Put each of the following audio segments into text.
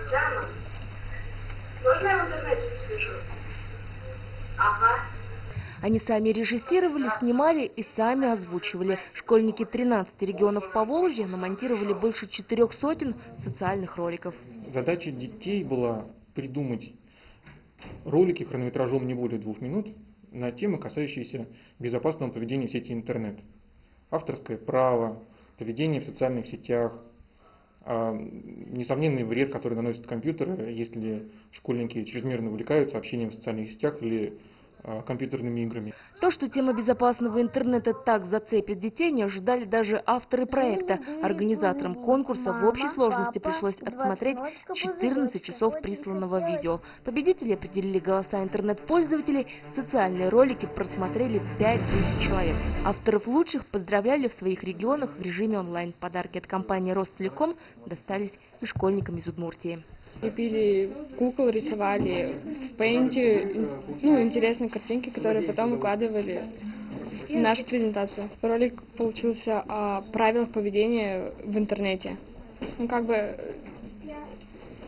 Прямо? Можно я в интернете посижу? Ага. Они сами режиссировали, снимали и сами озвучивали. Школьники 13 регионов Поволжья намонтировали больше 400 социальных роликов. Задача детей была придумать ролики хронометражом не более 2 минут на темы, касающиеся безопасного поведения в сети интернет. Авторское право, поведение в социальных сетях, несомненный вред, который наносит компьютеры, если школьники чрезмерно увлекаются общением в социальных сетях или компьютерными играми. То, что тема безопасного интернета так зацепит детей, не ожидали даже авторы проекта. Организаторам конкурса в общей сложности пришлось отсмотреть 14 часов присланного видео. Победители определили голоса интернет-пользователей. Социальные ролики просмотрели 5000 человек. Авторов лучших поздравляли в своих регионах в режиме онлайн. Подарки от компании Ростелеком достались и школьникам из Удмуртии. Лепили кукол, рисовали в пейнте, интересные картинки, которые потом выкладывали в нашу презентацию. Ролик получился о правилах поведения в интернете.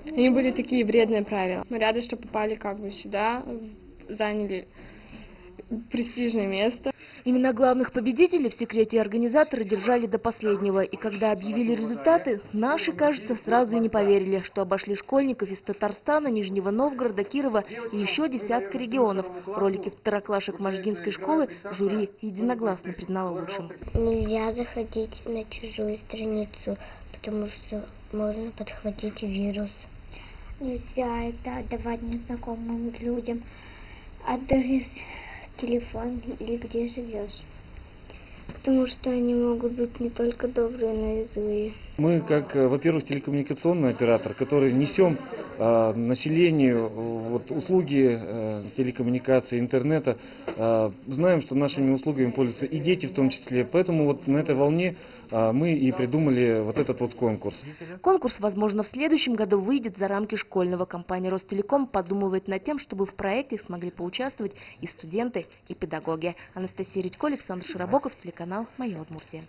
Они были такие вредные правила. Мы рады, что попали сюда, заняли престижное место. Имена главных победителей в секрете организаторы держали до последнего. И когда объявили результаты, наши, кажется, сразу и не поверили, что обошли школьников из Татарстана, Нижнего Новгорода, Кирова и еще десятка регионов. Ролики второклашек Можгинской школы жюри единогласно признало лучшим. Нельзя заходить на чужую страницу, потому что можно подхватить вирус. Нельзя это отдавать незнакомым людям. Адрес, телефон или где живешь. Потому что они могут быть не только добрые, но и злые. Мы, как, во-первых, телекоммуникационный оператор, который несем населению услуги телекоммуникации, интернета, знаем, что нашими услугами пользуются и дети в том числе. Поэтому на этой волне мы и придумали этот конкурс. Конкурс, возможно, в следующем году выйдет за рамки школьного. Компания Ростелеком подумывает над тем, чтобы в проекте смогли поучаствовать и студенты, и педагоги. Анастасия Редько, Александр Широбоков, телеканал «Моя Удмуртия».